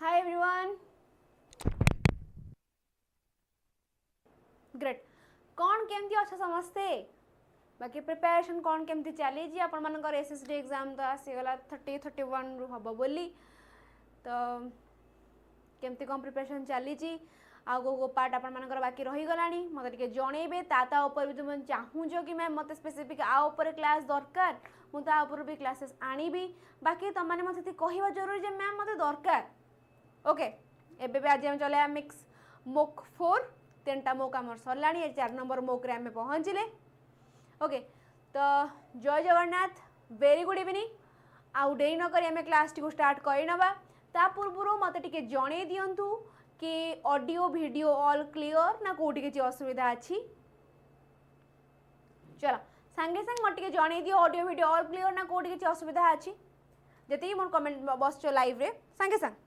Hi everyone. Great. कौन केमती अच्छा समस्ते बाकी प्रिपरेशन कौन केमती चली जी आपण मानकर एसएसडी एग्जाम तो आसीगला 30-31 रु हबो बोली तो केमती कौन प्रिपरेशन चली जी आ गो पार्ट आपण मानकर बाकी रही गलानी मते टिके जणेबे ता ऊपर भी तुम चाहूजो कि मैम मते स्पेसिफिक आ ऊपर क्लास दरकार मु ता ऊपर भी क्लासेस आनीबी बाकी तुम माने मते कहवा जरूरी जे मैम मते दरकार ओके एबे भी आज हम चले मिक्स मोक 4 तीनटा मोक आमर सरलाणी 4 नंबर मोक रे आमे पहुंचले ओके तो जय जगन्नाथ वेरी गुड इवनिंग आउ डेरी न करी आमे क्लास टी को स्टार्ट करि नबा ता पूर्व मते टिके जणे दियंतु कि ऑडियो वीडियो ऑल क्लियर ना कोठी के असुविधा अछि चलो संगे संग मते टिके जणे दियो ऑडियो वीडियो ऑल क्लियर ना कोठी के असुविधा अछि जति मोर कमेंट बस चो लाइव रे संगे संग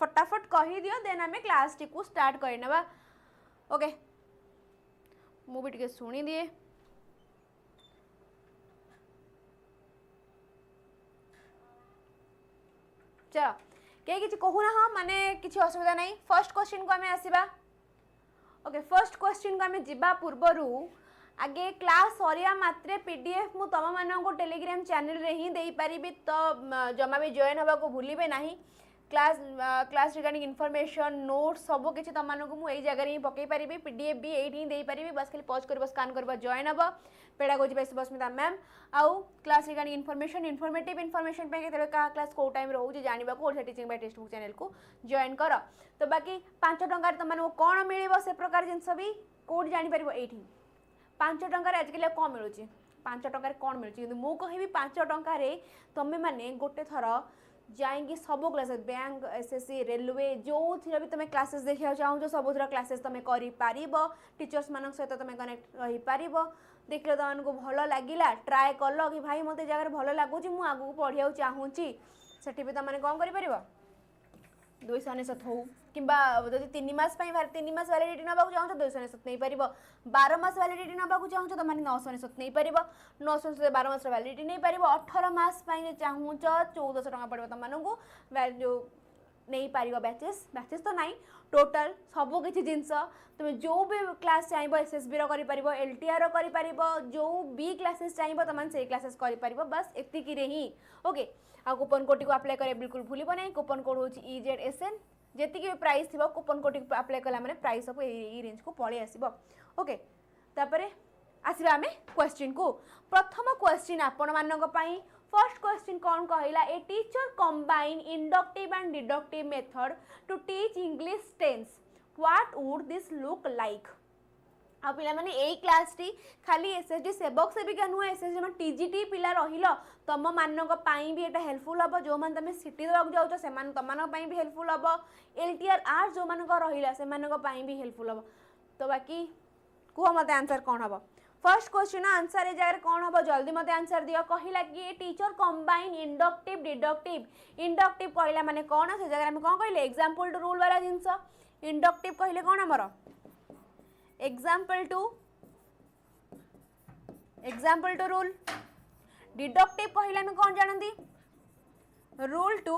फटाफट कही दियो देन आमे क्लास टी को स्टार्ट करि नबा ओके मु भी टिके सुनी दिए चलो के किछि कहू ना हम माने किछि असुविधा नहीं फर्स्ट क्वेश्चन को आमे आसीबा ओके फर्स्ट क्वेश्चन को आमे जिबा पूर्वरु आगे क्लास सरिया मात्रे पीडीएफ मु तम मानन को टेलीग्राम चैनल रे ही देई परिबी तो जमा भी जॉइन होबा को भूलिबे नहीं क्लास रिगार्डिंग इनफॉरमेशन नोट्स सब किसी तुम मानक मुझे जगह ही पकई पारि पीडीएफ भी यही दे पारि बस खाली पॉज कर स्कान कर जॉइन हम पेडागोजी बाय सुभस्मिता मैम आउ class regarding information informative information पे केते का क्लास को टाइम रोज जानवा को Odisha teaching bye text book channel को जॉइन कर तो बाकी 5 टंका तुम मानक कौन मिल से प्रकार जिनस भी कोड जानि परिबो एठी 5 टंका आजकल कौन मिलूँ 5 टंका कौन मिलूँ मु कहबी 5 टंका तुम मैंने गोटे थर जाएंगे सब क्लासेस बैंक एसएससी रेलवे जो थी भी तुम्हें क्लासेस देखा चाहो सब क्लासेस तुम कर टीचर्स मान सहित तुम कनेक्ट रही पार देखले तुमको भल लगे ट्राए कल कि भाई मत जगह भल लगुच मुझे आगू पढ़िया चाहूँगी से भी तुमने कौन कर 299 हो कि 3 मास 3 मास वैलिडिटी ना चाहो 299 नहीं पार 12 मास वैलिडिटी ना चाहो तो मैंने 999 नहीं पार 999 12 मास वैलिडिटी नहीं पार 18 मास चाहूँ 1400 टका पड़ो तुमको जो नहीं पार बैचेस बैचेस तो नहीं टोटल सब किसी जिनस तुम जो भी क्लास चाहब एसएसबी कर एलटीआर कर जो भी क्लासेस चाहब तुम से क्लासेस कर बस एतिक ही ओके आ कूपन कोड को अप्लाई करे बिल्कुल भूलिब नहीं कूपन कोड हूँ EZSN जी भी प्राइस थी कूपन कोड को अप्लाई कला मैंने प्राइस सब ये रेंज को पलि आसब ओके तापर आसवा आम क्वेश्चन को प्रथम क्वेश्चन आपण मानक फर्स्ट क्वेश्चन कौन कहला a teacher combine inductive and deductive method to teach English tense what would this look like आ पिला माने एई क्लास टी खाली एसएसडी सेवक सेविका नुहे एसएसडी में टीजीटी पिला रहिलो तम मानक पई भी एटा हेल्पफुल हबो जो मान तमे सिटी देबाक जाउछो से मान तमानक पई भी हेल्पफुल हबो एलटीआर आर जो मानक रहिला से मानक पई भी हेल्पफुल हबो तो बाकी कुह मते आंसर कोन हबो फर्स्ट क्वेश्चन आंसर ए जगह कौन हम जल्दी मत आंसर दियो कहला कि teacher combine inductive deductive inductive कहला माने कौन से जगह में कौन कहले एग्जांपल टू रूल वाला जिंस इंडक्टिव कहले कौन हमर एग्जांपल टू रूल डिडक्टिव कहला में कौन जानती रूल टू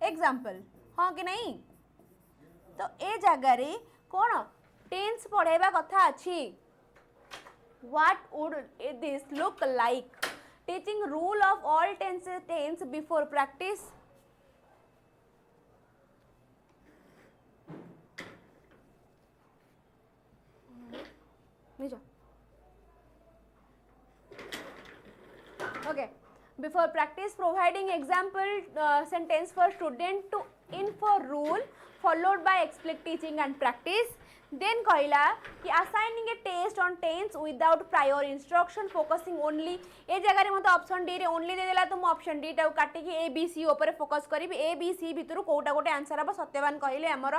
एग्जांपल हाँ कि नहीं तो ए जगह रे कौन टेंस पढ़ेबा कथा अछि What would this look like? Teaching rule of all tense before practice. Okay. Before practice, providing example sentence for student to infer rule followed by explicit teaching and practice. Then कहला कि assigning a test on tense without prior instruction focusing only ए जगह रे मत option D रे only they देला तुम option D टा काटी कि ए बी सी ऊपर फोकस करिवि ए बी सी भितर कोटा गोटे आंसर हबो सत्यवान कहले हमर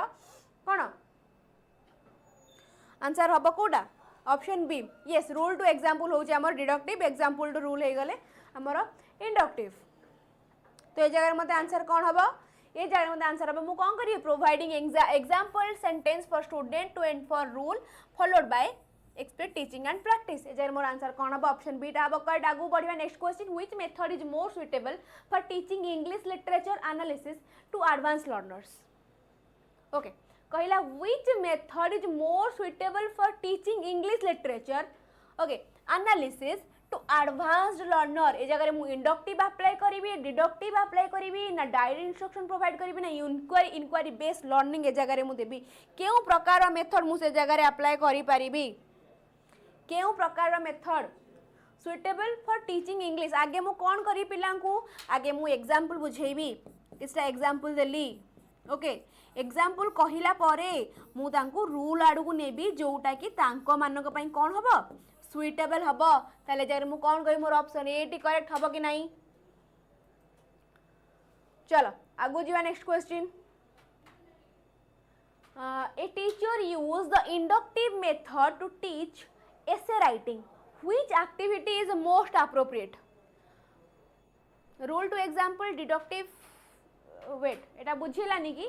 कोन आंसर हबो कोटा option B yes rule to example हो जे हमर डिडक्टिव एग्जांपल टू रूल हे गले हमर इंडक्टिव तो ए जगह रे मते आंसर कोन हबो ये जगह मत आंसर हम कौन करिए providing example sentence for student to and for rule followed by explain teaching and practice ए मोर आंसर कौन हम ऑप्शन बी टा हम कट आगु बढ़िया next question which method is more suitable for teaching English literature analysis to advance learners okay कहला which method is more suitable for teaching English literature okay analysis to advanced learner ए जगह मु inductive apply करी deductive apply करी ना direct instruction provide करी ना inquiry based learning ए जगह मु देबी केउ प्रकार मेथड मु से जगह अप्लाई करी परिबी केउ प्रकार method suitable for teaching English आगे मु कौन करी पिला को आगे मु एग्जांपल बुझेबी किसटा एग्जांपल देली ओके एग्जांपल कहिला परे मु तांको रूल आडू को नेबी जोटा कि तांको मानक पई कोन हबो सुइटेबल हबो ताले जगर मु कोन करी मोर ऑप्शन ए टी करेक्ट हबो कि नाही चलो आगु जीवा next question a teacher use the inductive method to teach essay writing which activity is most appropriate rule to example deductive wait eta बुझिलानी कि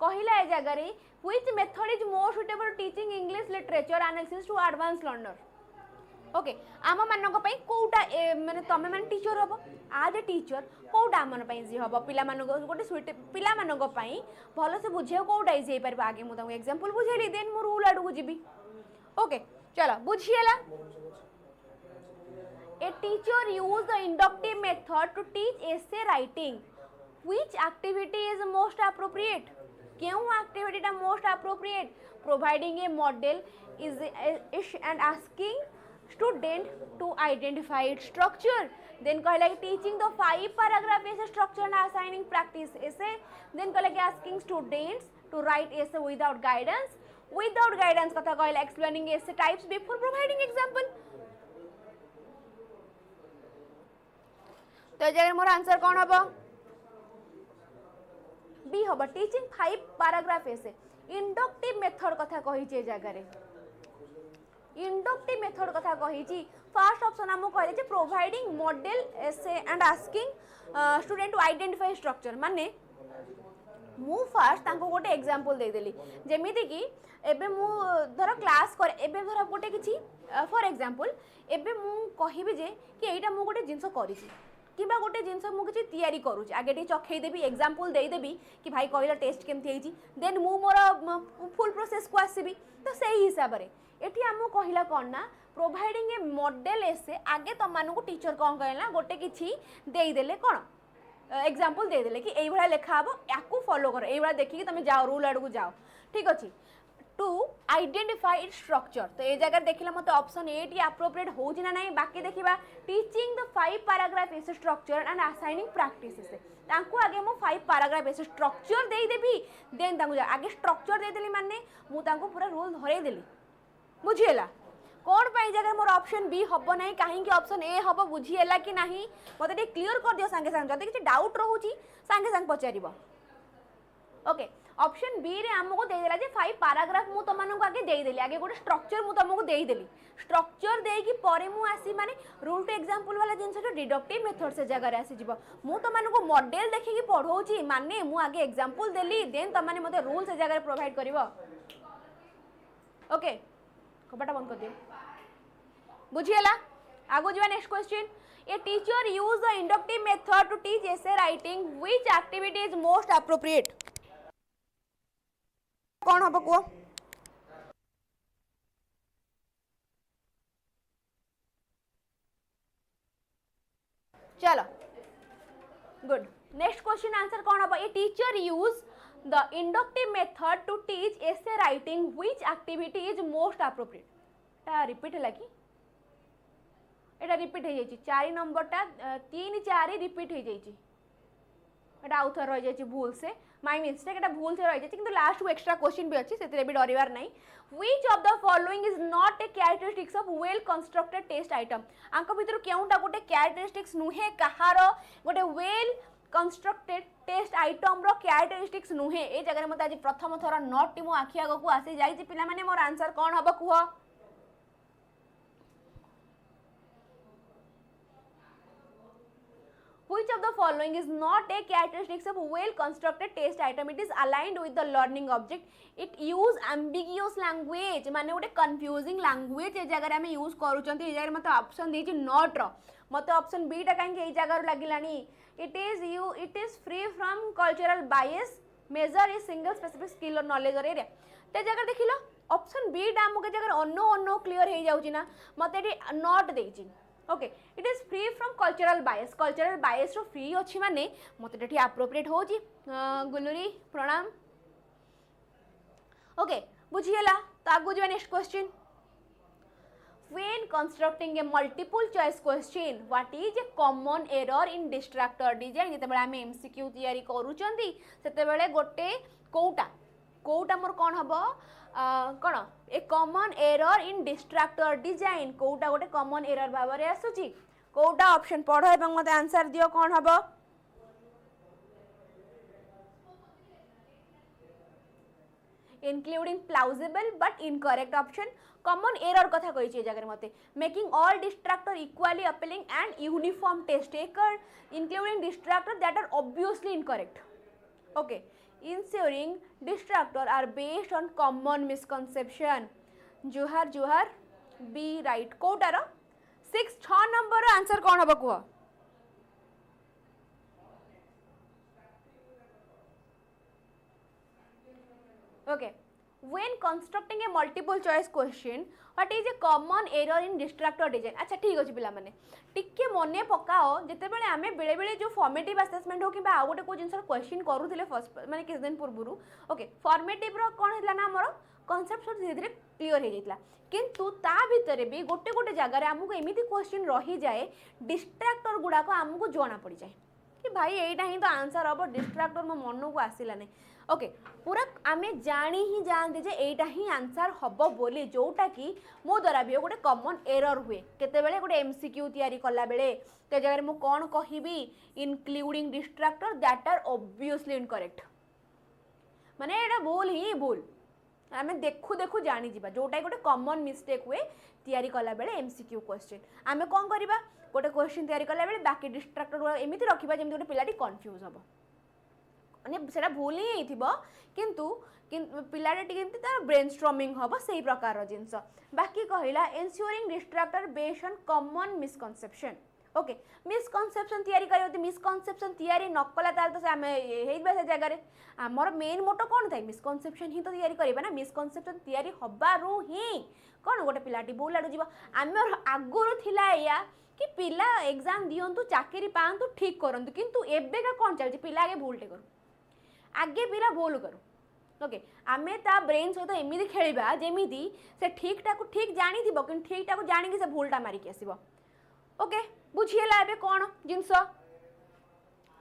कहिला ए जगह रे which method is more suitable to teaching English literature analysis to advanced learner okay आम मानक पई कोउटा माने तमे मान टीचर हबो आज ए टीचर कोउटा आमन पई जी हबो पिला मानक गोटे सुइट पिला मानक पई भलो से बुझियो कोउटा इजी हे परबा आगे मु त एग्जांपल बुझेली देन मु रूल आडू को जीबी ओके चलो बुझिएला a teacher use the inductive method to teach essay writing which activity is most appropriate क्यों एक्टिविटी टा most appropriate providing a model is and asking student to identify its structure then कहला कि teaching the 5 paragraph essay structure and assigning practice essay then कहला कि asking students to write essay without guidance कथा कहला explaining essay types before providing example तो जगह more answer कौन हबो बी हबो teaching 5 paragraph essay inductive method कथा कहि जे जगह रे इंडक्टिव मेथड कथा कहिची फर्स्ट ऑप्शन हम कहले जे providing model essay and asking student to identify structure माने मु फर्स्ट तांको गोटे एग्जांपल दे देली जेमिति कि एबे मु धर क्लास कर एबे धर गोटे किछि फॉर एग्जांपल एबे मु कहिबे जे कि एटा मु गोटे जिंस करिछि किबा गोटे जिंस मु किछि तयारी करूछि आगे टी चखै देबी एग्जांपल दे देबी कि भाई कहला टेस्ट केमथि हेछि देन मु मोर फुल प्रोसेस को आसीबी तो सही हिसाब रे एठी हमु कहिला कोन ना प्रोवाइडिंग ए मॉडल एसे आगे तम मानको टीचर कोन कहला गोटे किछि देई देले कोन एग्जांपल दे देले कि एई भला लेखा हबो याकू फॉलो करो एई भला देखि कि तुम जाओ रूल आडू जाओ ठीक अछि टू आइडेंटिफाई इट्स स्ट्रक्चर तो ए जगह देखिला मते ऑप्शन ए टी एप्रोप्रिएट होउछि ना नाही बाकी देखिबा teaching the 5 paragraph is structure and assigning practice से तांको आगे मो 5 पैराग्राफ इज स्ट्रक्चर देई देबी देन तांको आगे स्ट्रक्चर दे देली माने मु तांको पूरा रूल धरै देली बुझिएला कौन पाई जगह मोर ऑप्शन बी हबो नहीं कहीं कि ऑप्शन ए हबो बुझिएला कि नहीं मते टे क्लियर कर दियो संगे संगे जदि किछि डाउट रहउची संगे संग पचारिबो ओके ऑप्शन बी रे हमको दे देला जे 5 पैराग्राफ मु तमन को आगे दे देली आगे गोटे स्ट्रक्चर मु तमको दे देली स्ट्रक्चर देई कि परे मु आसी माने रूल टू एग्जांपल वाला जिंस जो डिडक्टिव मेथड से जगह रे आसी जिवो मु तमन को मॉडल देखि कि पढौची माने मु आगे एग्जांपल देली देन तमने मते रूल से जगह रे प्रोवाइड करिवो ओके कपटा बंद कर दियो बुझिएला आगो जीवा next question a teacher use the inductive method to teach essay writing which activity is most appropriate कौन हबो को चलो गुड नेक्स्ट क्वेश्चन आंसर कौन हबो ए teacher use the inductive method to teach essay writing which activity is most appropriate ता repeat है कि एटा repeat है जाइछि 4 नंबर टा 3 4 रिपीट है जाइछि एटा आउथर रह जाइछि भूल से माय मिस्टेक एटा भूल से रह जाइछि किंतु लास्ट को एक्स्ट्रा क्वेश्चन भी अछि सेतरे भी डरिवार नै which of the following is not a characteristics of well constructed test item आंक भितर केउटा गोटे characteristics नुहे कहार गोटे well कंस्ट्रक्टेड टेस्ट आइटम रो कैरेक्टरिस्टिक्स नुहे ए जगह मते आज प्रथम थरा नोट मो आखि आगो को आसी जाई जे पिला माने मोर आंसर कोन हबो कुह which of the following is not a characteristics of well constructed test item? It is aligned with the learning object. It use ambiguous language, माने गोटे confusing language ए जगह आम यूज करूचंती ए जगह मत ऑप्शन देछि नॉट रो मत ऑप्शन बी टा काहे ए जगह लागिलानी. It is free from cultural bias. Measure is single specific skill or knowledge or area. ते जगह देखिलो ऑप्शन बी टा हमके जगह अनो क्लियर हे जाउची ना मते एटी नॉट देछि. Okay it is free from cultural bias रो फ्री अच्छी माने मत एटी एप्रोप्रिएट होची. गुलरी प्रणाम. ओके बुझिएला तो आगु जे next question. When constructing a multiple choice question, what is a common error in distractor design? जेतेबेले आमे एमसीक्यू तयारी करूचंती सेतेबेले गोटे कोउटा मोर कोन हबो कोन a common error in distractor design कोउटा गोटे कॉमन एरर भाबरे आसुची. कोउटा ऑप्शन पढो एवं मते आंसर दियो कोन हबो. including plausible but incorrect option. common error कथा कहि छै जगह मते making all distractor equally appealing and uniform test taker, including distractor that are obviously incorrect. Okay, ensuring distractor are based on common misconception. जुहार बी right. कोटार 6 नंबर answer कोन हबो कुह. Okay, when constructing a multiple choice question, what is a common error in distractor design? अच्छा ठीक अछि पिला माने टिके मने पकाओ जेते बेले आमे बेले बेले जो फॉर्मेटिव असेसमेंट हो किबा आ गोटे को जिंसर क्वेश्चन करूथिले फर्स्ट माने किस दिन पूर्वरु. ओके फॉर्मेटिव रो कोन हिला ना हमर कांसेप्ट धीरे धीरे क्लियर हो जाइतला किंतु ता भितरे भी गोटे गोटे जगह रे हमको एमिति क्वेश्चन रही जाए डिस्ट्रैक्टर गुडा को हमको जोना पड़ी जाए कि भाई एटा ही तो आंसर हबो डिस्ट्रैक्टर मो मन को आसिला नै. ओके पूरा आमे जानी ही जानते जे एटा ही आंसर हबो बोली जोटा कि मो द्वारा भी गोटे कॉमन एरर हुए केते बेले गोटे एमसीक्यू तयारी कला बेले ते जगह मु कोन कहिबी including distractor that are obviously incorrect माने एटा भूल ही भूल आमे देखु देखु जानी जिबा जोटा गोटे कॉमन मिस्टेक हुए तयारी कला बेले एमसीक्यू क्वेश्चन आमे कोन करिबा गोटे क्वेश्चन तयारी कला बेले बाकी डिस्ट्रैक्टर एमिति रखिबा जेमि गोटे पिलाटी कंफ्यूज हबो माने सेटा भूल ही थिबो किंतु पिलाटे टिके तार ब्रेनस्टॉर्मिंग हबो सेही प्रकार रो जिंस. बाकी कहिला ensuring distractor based on common misconception. Okay misconception तयारी करियो मिसकंसेप्शन तयारी नकला ताल तो हम हेइबा से जगह रे हमर मेन मोटो कोन थाई मिसकंसेप्शन ही तो तयारी करबा ना. मिसकंसेप्शन तयारी हबारु ही कोन गोटे पिलाटी भूल आडू जीवा हमर आगुरु थिला या कि पिला एग्जाम दियंतु चाकरी पांतु ठीक करंतु किंतु एबे का कोन चलछि पिला आगे भूलटे करू आगे पिला भूल करू. ओके आमे ता ब्रेन सहित एमिति खेलिबा जेमिति से ठीकटा को ठीक जानी थिबो कि ठीकटा को जानी कि से भूलटा मारी के आसीबो. ओके बुझिएला एबे कोन जिंस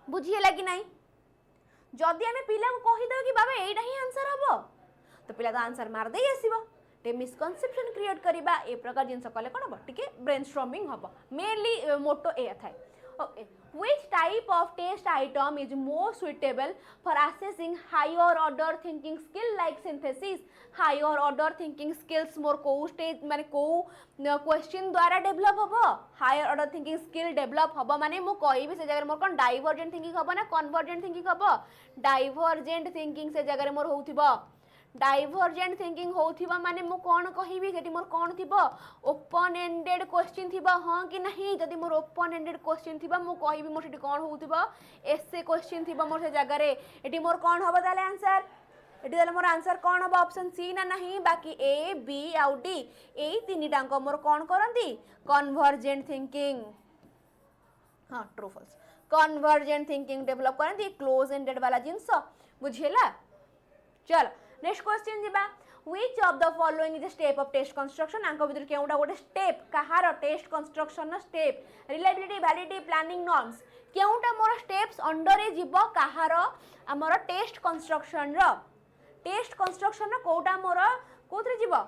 बुझिएला कि नाही. जदि आमे पिला को कहि दो कि बाबा एटा ही आंसर हबो तो पिला तो आंसर मार दे आसीबो. ते मिसकंसेप्शन क्रिएट करिबा ए प्रकार जिंस कले कोन हबो टिके ब्रेनस्टॉर्मिंग हबो मेनली मोटो ए थाए. Okay, which type of test item is more suitable for assessing higher order thinking skill like synthesis? Higher order thinking skills more को stage माने को question द्वारा develop हबो. Higher order thinking skill develop हबो माने मो कोई भी से जगह मोर कोन divergent thinking हबो ना convergent thinking हबो. Divergent thinking से जगह मोर होउथिबो डाइवर्जेंट थिंकिंग होथिबा माने मु कोन कहिबी सेठी मोर कोन थिबो ओपन एंडेड क्वेश्चन थिबा हां कि नहीं. जदि मोर ओपन एंडेड क्वेश्चन थिबा मु कहिबी मोर सेठी कोन होथिबो एसे क्वेश्चन थिबा मोर से जगह रे एठी मोर कोन हबो ताले आंसर एठी ताले मोर आंसर कोन हबो ऑप्शन सी ना नहीं बाकी ए बी आउ डी एई तीनिटा को मोर कोन करंती कन्वर्जेंट थिंकिंग. हां true false convergent thinking develop करंती क्लोज एंडेड वाला जिंस बुझिएला. चल नेक्स्ट क्वेश्चन जिबा which of the following is a step of test construction आंको भीतर केउटा गोटे स्टेप कहार टेस्ट कंस्ट्रक्शन न step reliability validity planning norms केउटा मोर स्टेप्स अंडर रे जिवो कहार हमर टेस्ट कंस्ट्रक्शन न कोउटा मोर कोथरे जिवो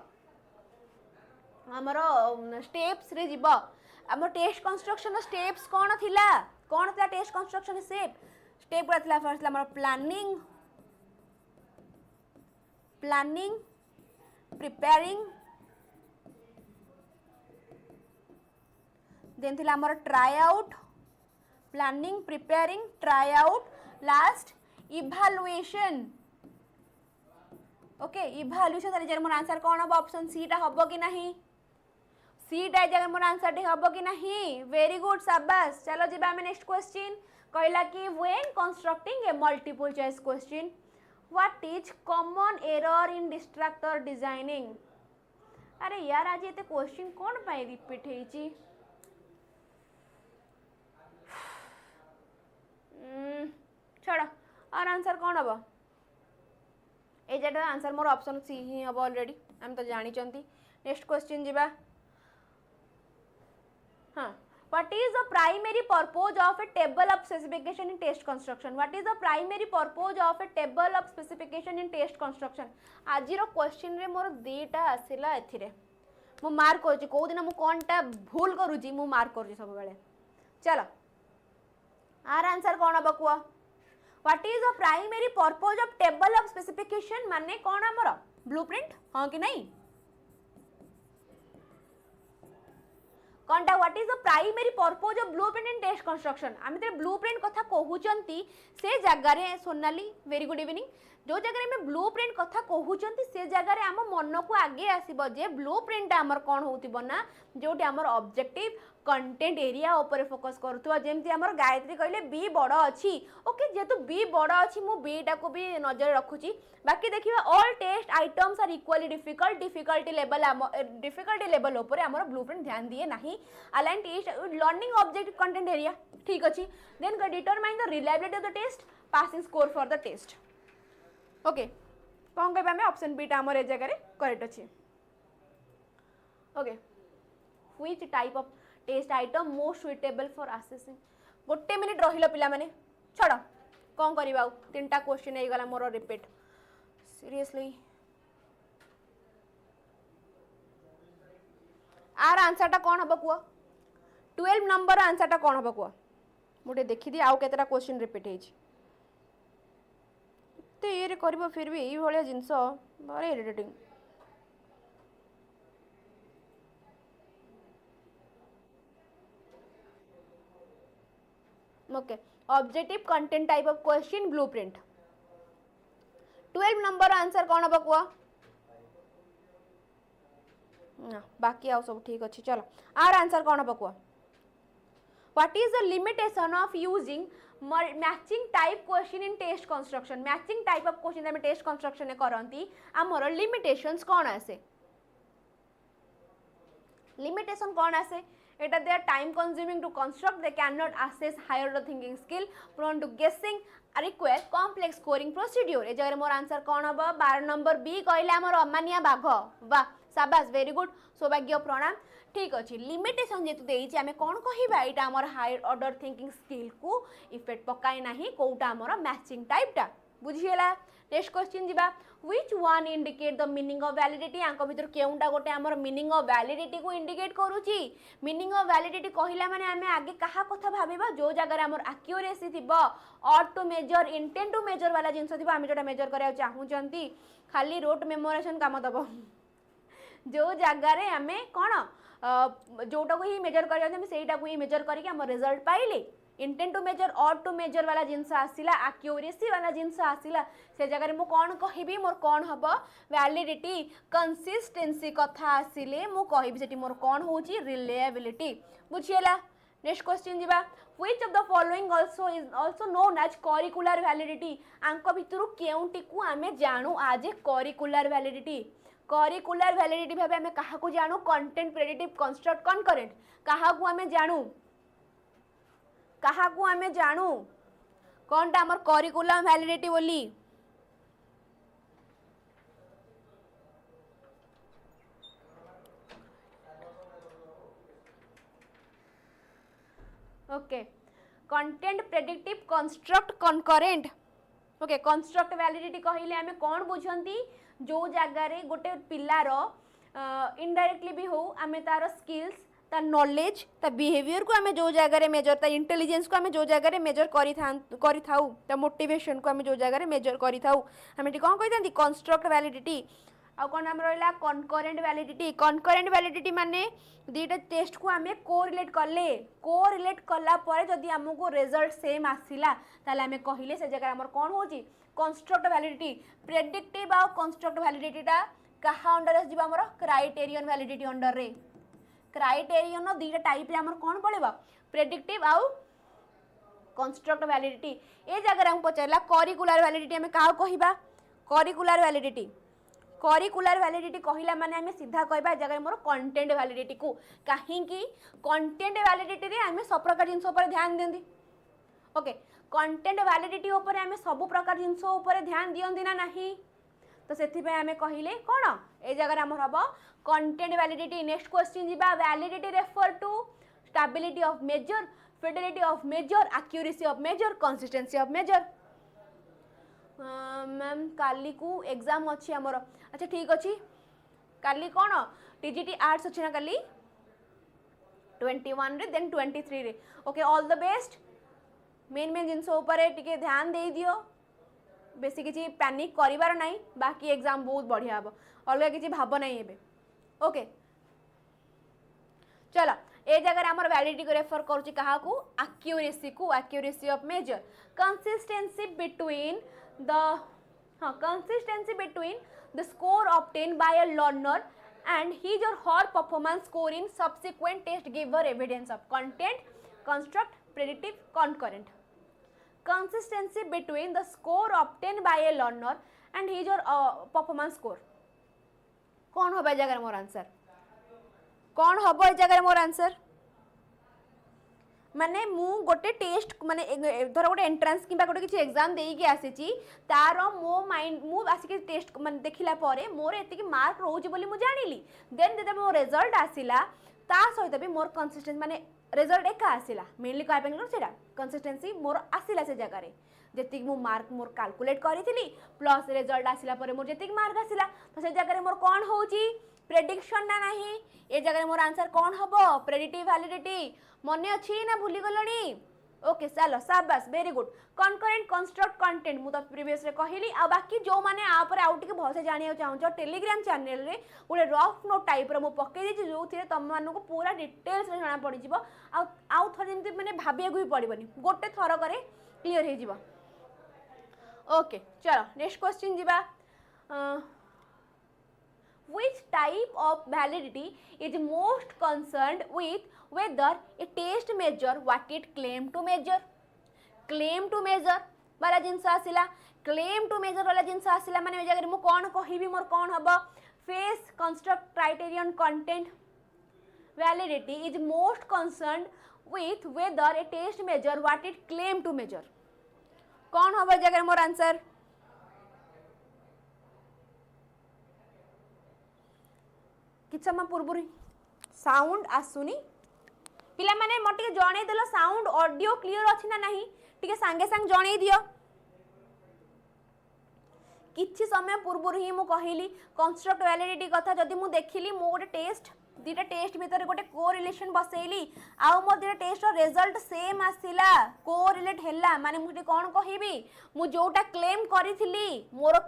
हमर स्टेप्स रे जिवो हमर टेस्ट कंस्ट्रक्शन स्टेप्स कोन थिला टेस्ट कंस्ट्रक्शन स्टेप गुडा थिला फर्स्ट हमर प्लानिंग प्रिपेयरिंग देन थिला हमर try out planning preparing try out last evaluation okay evaluation ताले जर मोर आंसर कोन हम ऑप्शन सी टा हबो कि नहीं सी टा जगह मोर आंसर टे हबो कि नहीं वेरी गुड शाबाश चलो जिबा हम नेक्स्ट क्वेश्चन कहला कि when constructing A multiple choice question what is common error in destructor designing अरे यार आज ये क्वेश्चन कौन पाई रिपीट होईची छोड़ और आंसर कौन हम ए जेटा आंसर मोर ऑप्शन सी ही हम ऑलरेडी हम तो जानी चंती नेक्स्ट क्वेश्चन जीवा हाँ what is the primary purpose of a table of specification in test construction what is the primary purpose of a table of specification in test construction आज रो question रे मोर दीटा आसिला एथिरे मु मार्क करछि को दिन मु कोनटा भूल करूछि मु मार्क करछि सब बेले चलो आर आंसर कोन अब कुआ what is the primary purpose of table of specification माने कोन हमर ब्लूप्रिंट हां कि नहीं कोनटा what is the primary purpose of blueprint in test construction आमे ते ब्लूप्रिंट कथा कहउचंती से जगह रे सोनाली वेरी गुड इवनिंग जो जगह में ब्लूप्रिंट कथा कहउचंती से जगह रे हम मन को आगे आसीबो जे ब्लूप्रिंट हमर कोन होतिबो ना जोटी हमर ऑब्जेक्टिव कंटेंट एरिया ऊपर फोकस करथुवा जेमती हमर गायत्री कहले बी बड़ अछि ओके जेतु बी बड़ अछि मु बी टा को भी नजर रखुची बाकी देखिबा all test items are equally difficult difficulty level ऊपर हमर ब्लूप्रिंट ध्यान दिए नाही align test learning objective content area ठीक अछि then determine the reliability of the test passing score for the test okay कौन कहबा में ऑप्शन बी टा हमर ए जगह रे करेक्ट अछि okay which type of test item most suitable for assessing गोटे मिनिट रहिलो पिला माने छोड़ कौन करबा तीनटा क्वेश्चन हे गला मोर रिपीट सीरियसली आर आंसर टा कौन हबो कुआ 12 नंबर आंसर टा कौन हबो कुआ मोटे देखि दी आउ केतरा क्वेश्चन रिपीट हेछि ते ये रे करबो फिर भी एई भलिया जिंस बरे irritating okay objective content type of question blueprint 12 number answer कौन हबो कुआ ना बाकी आउ सब ठीक अछि चलो आर आंसर कौन हबो कुआ what is the limitation of using matching type question in test construction matching type of question में टेस्ट कंस्ट्रक्शन ने करंती हमर लिमिटेशंस कौन आसे लिमिटेशन कौन आसे एटा they are time consuming to construct they can not assess higher order thinking skill prone to guessing require complex scoring procedure a जगह मोर आंसर कौन हबो 12 नंबर बी कहले हमर अमानिया बाघ वाह शाबाश वेरी गुड सौभाग्य प्रणाम ठीक अच्छे लिमिटेशन जेतु देइछि आमे कोन कहिबा एटा हमर हायर ऑर्डर थिंकिंग स्किल को इफेक्ट पकाय नाही कोउटा हमर मैचिंग टाइपटा बुझिएला नेक्स्ट क्वेश्चन जिबा which one indicate the meaning of validity आंको भीतर केउंटा गोटे हमर मीनिंग ऑफ वैलिडिटी को इंडिकेट करूची मीनिंग ऑफ वैलिडिटी कहिला माने आमे आगे कहा कथा भाबीबा जो जगह हमर एक्यूरेसी थिबो और to measure intent to measure वाला जिंस थिबो आमे जोटा मेजर करिया चाहूचंती खाली रोट मेमोराइजेशन काम दबो जो जगह रे आमे कोन जोटा को ही मेजर करिया हम सेटा को ही मेजर करके हम रिजल्ट पाइले इंटेंट टू मेजर और टू मेजर वाला जिनस आसिला एक्यूरेसी वाला जिनस आसिला से जगह मु कौन कहबी मोर कौन हबो वैलिडिटी कंसिस्टेंसी कथा आसिले मु कहबी सेठी मोर कौन होची रिलायबिलिटी बुझिएला नेक्स्ट क्वेश्चन जिबा which of the following also known as curricular validity आंको भितरु केउंटी को आमे जानू आज करिकुलर वैलिडिटी करिकुलर वैलिडिटी भाबे आमे काहा को जानू कंटेंट प्रेडिक्टिव कंस्ट्रक्ट कनकरेंट काहा को आमे जानू कहा को आमे जानू कोनटा हमर करिकुलम वैलिडिटी बोली okay content predictive construct concurrent okay construct validity कहिले आमे कोन बुझंती जो जगह रे गोटे पिलार इनडायरेक्टली भी हो आमे तार स्किल्स ता नॉलेज ता बिहेवियर को आमे जो जगह रे मेजर ता इंटेलिजेंस को आमे जो जगह रे मेजर करि थाउ ता मोटिवेशन को आमे जो जगह रे मेजर करि थाउ आमे टी कोन कहि तांती कंस्ट्रक्ट वैलिडिटी आउ कौन आम रहा कनकरेंट वैलिडिटी कनकरेंट वैलिडिटी माने दीटा टेस्ट को आम कोरिलेट कले कोरिलेट कला पर जदि आमको रिजल्ट सेम आसिला ताले आम कहले से जगह आमर कौन होची कंस्ट्रक्ट वैलिडिटी प्रेडिक्टिव आउ कंस्ट्रक्ट वैलिडिटीटा कहा अंडर आस आमर क्राइटेरियन वैलिडिटी अंडर रे क्राइटेरियन दीटा टाइप रे आमर कौन पड़ेबा प्रेडिक्टिव आउ कंस्ट्रक्ट वैलिडिटी ए जगह हम पचारला करिकुलर वैलिडिटी आम क्या कहबा करिकुलर वैलिडिटी करिकुलर वैलिडिटी कहला माने आम सीधा कहबा जगह मोर कंटेंट वैलिडिटी को कहीं कंटेंट वैलिडिटी रे आम सब प्रकार जिनस ऊपर ध्यान देंदी ओके कंटेंट वैलिडिटी ऊपर आम सब प्रकार जिनस ऊपर ध्यान दियंदी ना नहीं तो से आम कहले कौन ए जगह आम हम कंटेंट वैलिडिटी नेक्स्ट क्वेश्चन जीवा validity refer to stability of measure fidelity of measure accuracy of measure consistency of measure ma'am काली को एग्जाम अच्छी आमर अच्छा ठीक अच्छी काली कौन टीजीटी आर्ट्स अच्छी ना काली 21 रे देन 23 रे okay all the best main main जिनस ऊपर टिके ध्यान दे दियो बेसी किसी पैनिक करिवार नहीं बाकी एग्जाम बहुत बढ़िया हम अलग किसी भाव नहीं एबे ओके चलो ए जगह आमर वैलिडिटी को रेफर करुच्ची क्या को accuracy of measure consistency between the score obtain by a learner and his or her performance score in subsequent test give evidence of content construct predictive concurrent consistency between the score obtained by a learner and his or performance score कौन होबा जगह more answer कौन हम ए जगह more answer माने मु गोटे test माने धर गोटे एंट्रांस किंबा गोटे किसी एग्जाम देई के आसी तार मो माइंड मु आसिक टेस्ट माने देखिला परे मोर एतिक मार्क रोज बोली मु जानिली देन जब मो रिजल्ट आसिला ता सहित भी मोर कंसिस्टेंसी माने रिजल्ट एका आसिला मेनली काय पेन सेटा कंसिस्टेंसी मोर आसिला से जगह रे जेतिक मु मार्क मोर कैलकुलेट करिथिली प्लस रिजल्ट आसिला परे मोर जेतिक मार्क आसिला तो से जगह रे मोर कोन होउची प्रेडिक्शन ना नहीं ए जगह मोर आंसर कौन हम प्रेडिक्टिव वैलिडिटी मने अच्छी ना भूली गलनी ओके चलो शाबाश very good concurrent construct content मु तो प्रीवियस रे कहली आ बाकी जो माने आ पर आउट के भलसे जानिया चाहू टेलीग्राम चैनल रे गोटे रफ नोट टाइप रो मु पके दी जो थिरे तम मानको पूरा डिटेल्स रे जाना पड़ी जिवो आउ थर जेमति माने भाबिया को भी पड़िबनी गोटे थर करे क्लियर हे जिवो ओके चलो नेक्स्ट क्वेश्चन जिबा which type of validity is most concerned with whether a test measure what it claim to measure वाला जिनस आसिला claim to measure वाला जिनस आसिला माने ए जगह मु कोन कहिबी मोर कोन हबो face construct criterion content validity is most concerned with whether a test measure what it claim to measure कोन हबो जगह मोर आंसर कि समय पूर्व साउंड आसुनी पिला माने मोटे जणे देलो साउंड ऑडियो क्लियर अछि ना नहीं टिके संगे संग जणे दियो किछि समय पूर्व ही मु कहिली कंस्ट्रक्ट वैलिडिटी कथा जदि मु देखिली मो गोटे टेस्ट दीटा टेस्ट भीतर गोटे कोरिलेशन बसैली आउ मो दीटा टेस्ट रिजल्ट सेम आसिला कोरिलेट हैला माने मु कोन कहिबी मु जोटा क्लेम करिथिली मोर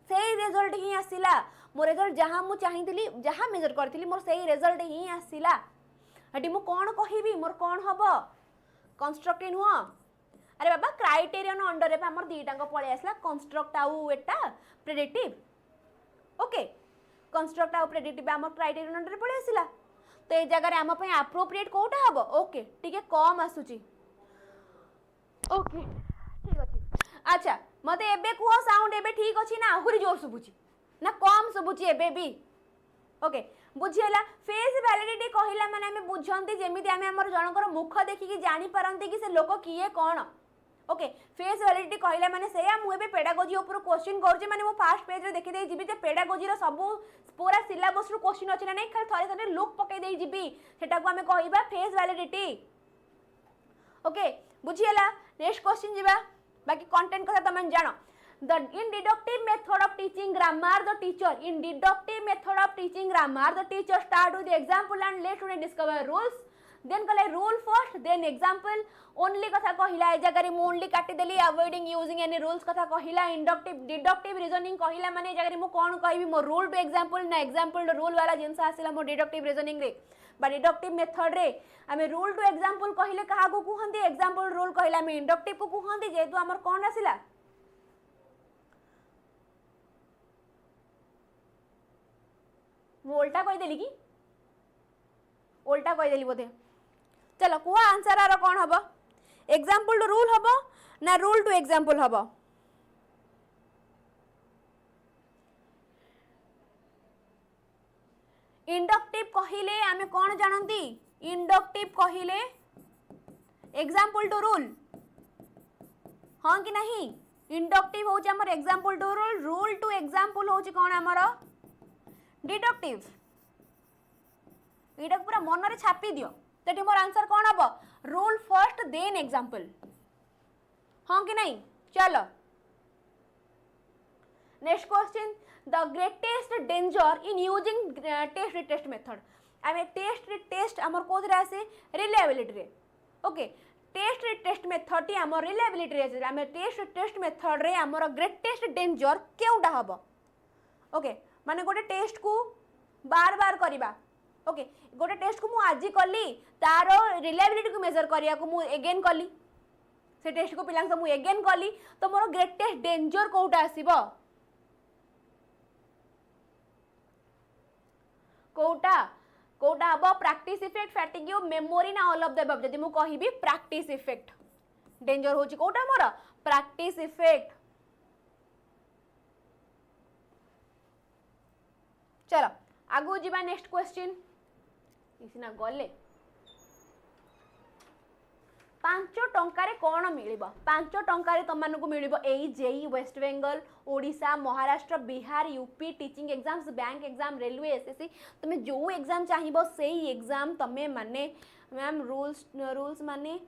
सेही रिजल्ट ही आसिला मोर रिजल्ट जहाँ मु चाहिथिली जहाँ मेजर करथिली मोर सेही रिजल्ट ही आसिला हटी मु कोन कहिबी मोर कोन हबो कंस्ट्रक्ट नुह अरे बाबा क्राइटेरियन अंडर रे हमर दीटांग पळे आसला कंस्ट्रक्ट आउ एटा प्रेडिक्टिव ओके कंस्ट्रक्ट आउ प्रेडिक्टिव हमर क्राइटेरियन अंडर रे पळे आसिला तो ए जगह रे हम पय एप्रोप्रिएट कोटा हबो ओके टिके कम आसुची ओके ठीक अछि अच्छा मते एबे कुहो साउंड एबे ठीक अछि ना आहुरी जोर सुबुची ना कम सुबुची एबे भी ओके बुझियला फेस वैलिडिटी कहिला माने हमें बुझंती जेमिति हमें हमर जनकर मुख देखि कि जानि परंती कि से लोक किए कोन ओके फेस वैलिडिटी कहिला माने सेया मु एबे पेडागोजी ऊपर क्वेश्चन करछि माने मो फर्स्ट पेज रे देखि देई जिबि जे पेडागोजी रो सब पूरा सिलेबस रो क्वेश्चन अछि ना नै खाली थरे थरे लुक पके देई जिबि सेटा को हमें कहिबा फेस वैलिडिटी ओके बुझियला नेक्स्ट क्वेश्चन जिबा बाकी कंटेंट कथा तमन जानो in deductive method of teaching grammar the teacher start with the example and let student discover rules then कहले rule first then example only कथा कहिला ए जगह रे मु ओनली काटी देली अवॉइडिंग यूजिंग एनी रूल्स कथा कहिला इंडक्टिव डिडक्टिव रीजनिंग कहिला माने ए जगह रे मु कोन कहबी मो रूल टू एग्जांपल ना एग्जांपल टू रूल वाला जिंस आसिला मो डिडक्टिव रीजनिंग रे बा डिडक्टिव मेथड रे आमे रूल टू एग्जांपल कहिले कहा को कुहंदी एग्जांपल रूल कहिला आमे इंडक्टिव को कुहंदी जेतु हमर कोन आसिला मु उल्टा कहि देली की उल्टा कहि देली बोधे चलो कुआ आंसर आरो कोन हबो एग्जांपल टू रूल हबो ना रूल टू एग्जांपल हबो इंडक्टिव कहिले आमे कोन जानंती इंडक्टिव कहिले एग्जांपल टू रूल हां कि नहीं इंडक्टिव होची हमर example to rule rule to example होची कोन हमर डिडक्टिव एटा पूरा मन रे छापी दियो तेटी मोर आंसर कोन हबो रूल फर्स्ट देन एग्जांपल हां कि नहीं चलो next question the greatest danger in using test retest method आमे टेस्ट रिटेस्ट हमर कोथरे आसे रिलायबिलिटी रे ओके टेस्ट रिटेस्ट मेथड टी हमर रिलायबिलिटी रे आमे टेस्ट रिटेस्ट मेथड रे हमर ग्रेटेस्ट डेंजर केउडा हबो ओके माने गोटे टेस्ट को बार बार करिबा ओके गोटे टेस्ट को मु आजि कली तारो रिलायबिलिटी को मेजर करिया को मु अगेन कली से टेस्ट को पिलांग मु अगेन कली तो मोर ग्रेटेस्ट डेंजर कोउटा आसीबो कोउटा कोउटा हबो प्रैक्टिस इफेक्ट फैटिग्यू मेमोरी ना ऑल ऑफ द अबव जदी मु कहिबी प्रैक्टिस इफेक्ट डेंजर होची कोउटा मोर प्रैक्टिस इफेक्ट चलो आगु जीवा नेक्स्ट क्वेश्चन इसिना गले 5 टंकारे कोन मिलिबो 5 टंकारे तमानकु मिलिबो एई जेई West Bengal Odisha Maharashtra Bihar UP teaching exams bank exam railway SSC तमे जो एग्जाम चाहिबो सेई एग्जाम तमे माने मैम रूल्स माने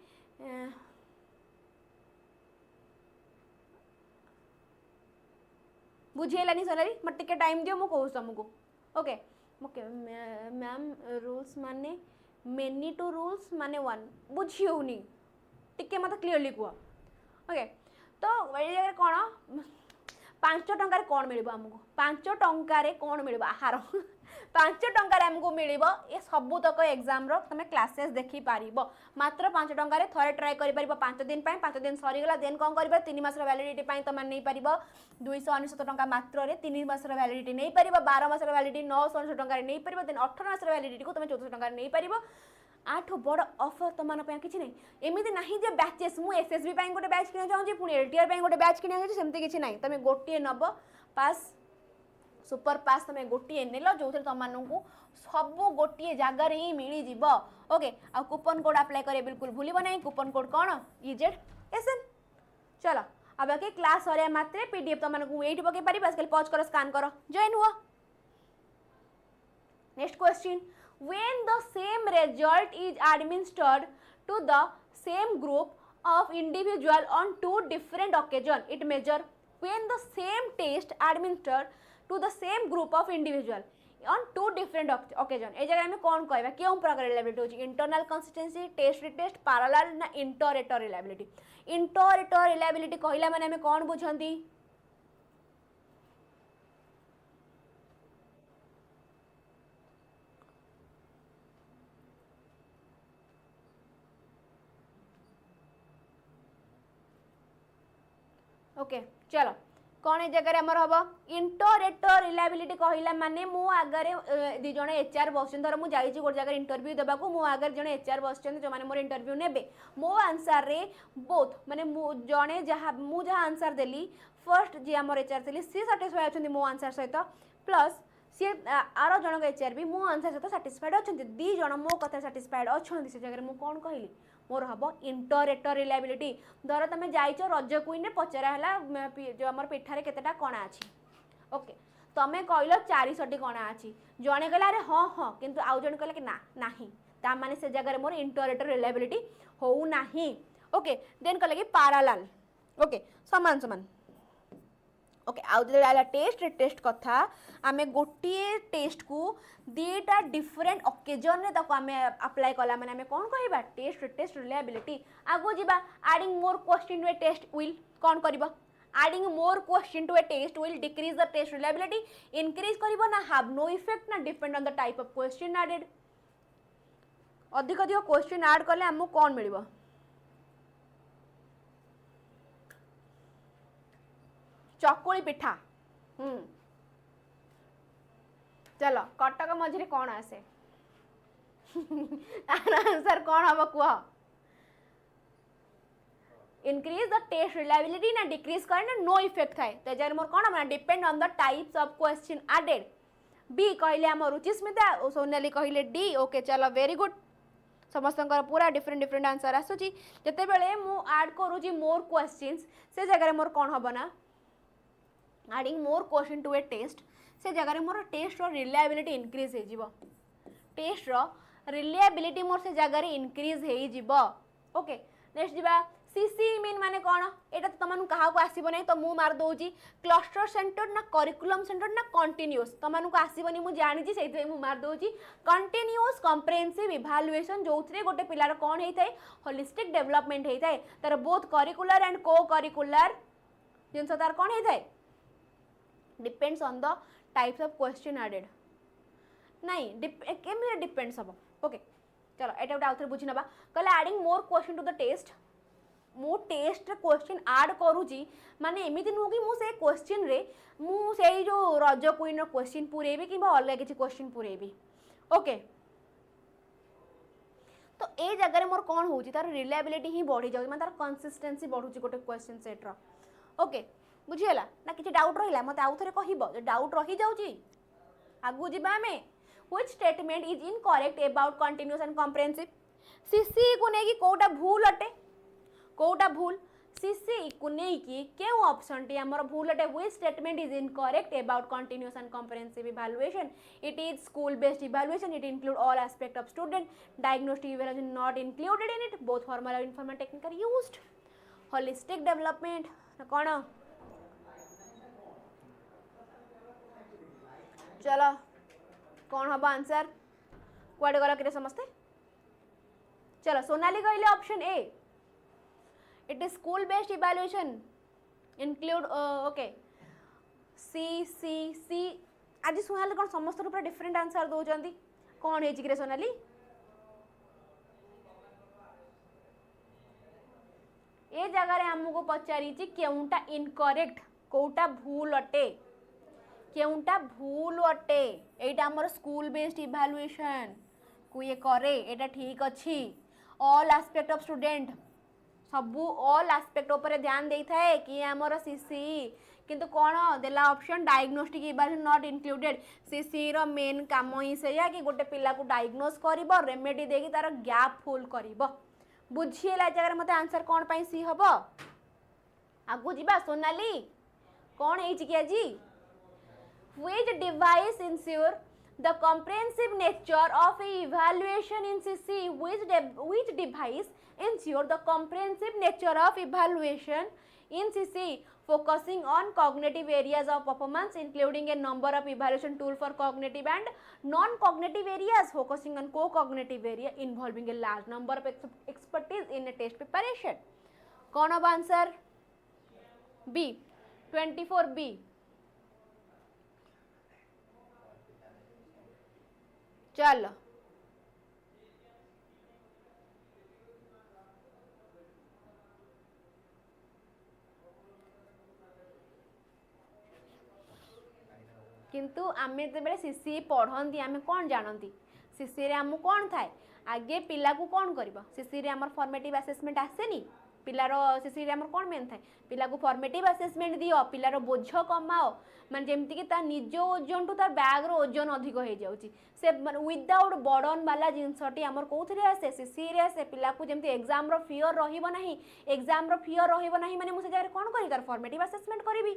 बुझेलानी सोनारी मत टिके टाइम दियो मु कहू तुमको ओके ओके मैम रूल्स माने मेनी टू रूल्स माने वन बुझियोनी टिके मत क्लियरली कुआ ओके तो ए जगह कोन 5 टंकार कोन मिलिबो हमको 5 टंकार कोन मिलिबो आहार 5 टंकार हमको मिलिबो ए सबु तक एग्जाम रो तमे क्लासेस देखि पारिबो मात्र 5 टंकार थरे ट्राई करि पारिबो 5 दिन पय 5 दिन सरी गला देन कोन करबो 3 मास रो वैलिडिटी पय तमे नै पारिबो 299 टंका मात्र रे 3 मास रो वैलिडिटी नै पारिबो 12 मास रो वैलिडिटी 999 टंका रे नै पारिबो देन 18 मास रो वैलिडिटी को तमे 1400 टंका रे नै पारिबो 8 बड़ ऑफर तमान पे किछि नै एमिति नाही जे बैचेस मु एसएसबी पय गोटे बैच किना चाहू पुनी एलटीआर पय गोटे बैच किना छै सेमति किछि नै तमे गोटिए नब पास सुपर पास तमे गोटिए नेलो जोथि तमानकु सब गोटिए जागा रे ही मिली जिवो ओके आ कूपन कोड अप्लाई करे बिल्कुल भूलिबो नै कूपन कोड कोन ईजेड चलो अब बाकी क्लास सरे मात्रे पीडीएफ तमानकु एठी पके पारि बस खाली पॉज करो स्कैन करो जॉइन हुआ next question when the same result is administered to the same group of individual on 2 different occasion it measure when the same test administered to the same group of individual on 2 different occasion ए जगह में कौन कहबा केउ प्रकार reliability होची internal consistency test retest parallel ना interrater reliability इंटरेटर reliability कहला माने हमें कौन बुझंती ओके चलो कौन ए जगह हमर हबो इंटरेटर रिलायबिलिटी कहिला माने मु आगरे दि जने एचआर बसचन धर मु जाईची गोट जगह इंटरव्यू देबा को मु आगरे जने एचआर बसचन जो माने मोर इंटरव्यू नेबे मो आंसर रे बोथ माने मु जने जहा आंसर देली फर्स्ट जे हमर एचआर देली सी सैटिस्फाई अछंती मो आंसर सहित प्लस सी आरो जनक एचआर भी मो आंसर सहित सैटिस्फाइड अछंती दी जन मो कथा सैटिस्फाइड अछंती से जगह मु कोन कहली मोर हबो इंटरेटर रिलायबिलिटी धर तमे जाइचो रज क्वीन रे पचरा हला जो हमर पिठारे केतेटा कणा अछि ओके तमे कहलो 400 टी कणा अछि जने कहला रे हां हां किंतु आउ जने कहला कि ना नाही ता माने से जगह रे मोर इंटरेटर रिलायबिलिटी होउ नाही ओके देन कहले कि पैरेलल ओके समान समान ओके आउ जो आला टेस्ट कथा आमे गोटे टेस्ट को दीटा डिफरेंट ओकेजन रे ताको आमे अप्लाई कला माने आमे कोन कहबा टेस्ट रिलायबिलिटी आगो जीबा adding more question to a test will कोन करबा adding more question to a test will decrease the test reliability increase करबो ना हैव नो इफेक्ट ना depend on the type of question added अधिक अधिक question add कले हमको कोन मिलिबो चकुली पिठा चलो कटक मझे कौन आसे आंसर कौन हम कह इंक्रीज द टेस्ट रिलायबिलिटी ना डिक्रीज करे ना नो इफेक्ट थाए तो एजार मोर कौन हम depend on the types of question added B कहले हम रुचिस्मिता और सोनाली कहले डी ओके चलो वेरी गुड समस्त पूरा डिफरेंट डिफरेंट आंसर आसूची जिते बेले मु ऐड करूची मोर क्वेश्चंस से जगह मोर कौन हम ना adding more question to a test से जगह मोर टेस्ट रिलायबिलिटी इंक्रीज हो टेस्ट रिलायबिलिटी मोर से जगह इंक्रीज हो ओके नेक्स्ट जीवा सीसी मीन माने कौन एटा तो तुम क्या आसब ना तो मुझे मार दूसरी क्लस्टर सेंटर ना करिकुलम सेंटर ना कंटिन्यूअस तुमको आसबनी मुझे जानी से मार दूसरी कंटिन्यूअस कम्प्रेहेंसिव इभालुएसन जो गोटे पिलार कौन होता है होलिस्टिक डेवलपमेंट होता है तार both curricular and cocurricular जिन तार कौन होता है depends on the types of question added नहीं केमी डिपेंड्स हम ओके चलो एटा गोटे आउ थे बुझी ना कहले adding more question to the test मु टेस्ट क्वेश्चन ऐड करूची माने एमिति नुह कि मु से क्वेश्चन रे मु से जो रज क्वीन क्वेश्चन पुरेबी कि अलग किसी क्वेश्चन पुरेबी ओके तो ए जगह मोर कौन होची तार रिलायबिलिटी ही बढ़ी जाउची माने तार कंसिस्टेंसी बढ़ुची गोटे क्वेश्चन सेट रो ओके बुझीगला ना किसी डाउट रहिला मते आउ थरे कहिबो जे डाउट रही जाउची आगु जिबा हमें which statement is incorrect about continuous and comprehensive CC को नेकी कोटा भूल अटे कोटा भूल सीसी को नेकी केउ ऑप्शन टी हमर भूल अटे which statement is incorrect about continuous and comprehensive evaluation it is school based evaluation it include all aspect of student diagnostic evaluation not included in it both formal और informal technique are used holistic development कोन चलो कौन हम answer कुआडे गला कि समझते चलो सोनाली कहले option A it is school based evaluation include okay C C C आज सोनाली कौन समस्त ऊपर डिफरेंट आंसर दौरान कौन है सोनाली ए जगह आमको पचारी केउटा इनकरेक्ट कोटा भूल अटे केउटा भूल अटे एटा हमर स्कूल बेस्ड इवैल्यूएशन को ये करे एटा ठीक अच्छी ऑल एस्पेक्ट ऑफ स्टूडेंट सबू ऑल एस्पेक्ट ऊपर ध्यान दे थाए कि हमर सीसी किंतु कौन देला option diagnostic evaluation not included CC रो मेन काम ही सेया कि गोटे पिला को डायग्नोस करिवो रेमेडी देकी तार गैप फुल करिवो बुझिएला जगह मते आंसर कौन पाई सी हबो आगु जीबा सोनाली कौन है कि आजी which device ensure the comprehensive nature of a evaluation in CC which device ensure the comprehensive nature of evaluation in CC focusing on cognitive areas of performance including a number of evaluation tool for cognitive and non cognitive areas focusing on co-cognitive area involving a large number of expertise in a test preparation कौन अब answer B 24B चल किंतु आमे जब CC पढ़ती आमे कौन जानती सीसी रे आम कौन थाए आगे पिला को कौन कर सीसी रे आमर फॉर्मेटिव असेसमेंट आसेनी पिलार सीसी रे आमर कौन मेन थाए पिला को फॉर्मेटिव असेसमेंट दियो पिलार बोझ कमाओ माने जेमती कि तार निज ओजन टू तार बैग रो ओजन अधिक हो जाउची से विदाउट बर्डन वाला जिनसटी आमर कोथरे आसे सीसी रे आसे पिला को जेमती एग्जाम रो फियर रहिबो नाही एग्जाम रो फियर रहिबो नाही माने मुसे जाय कोन करी तार फॉर्मेटिव असेसमेंट करिवि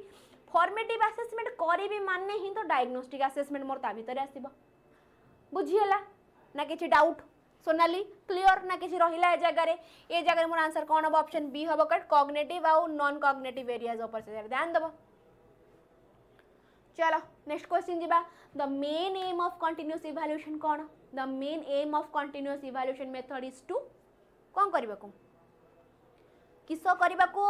फॉर्मेटिव असेसमेंट करिवि माने ही तो डायग्नोस्टिक असेसमेंट मोर ता भीतर आसीबो बुझियला ना किछि डाउट सोनाली क्लियर ना किसी रहिला ए जगह मोर आंसर कौन हम ऑप्शन बी हम कट कॉग्निटिव आउ नॉन कॉग्निटिव एरियाज ऊपर से ध्यान दबो चलो नेक्स्ट क्वेश्चन जीवा the main aim of continuous evaluation कौन the main aim of continuous evaluation method is to कौन करबा को किस करबा को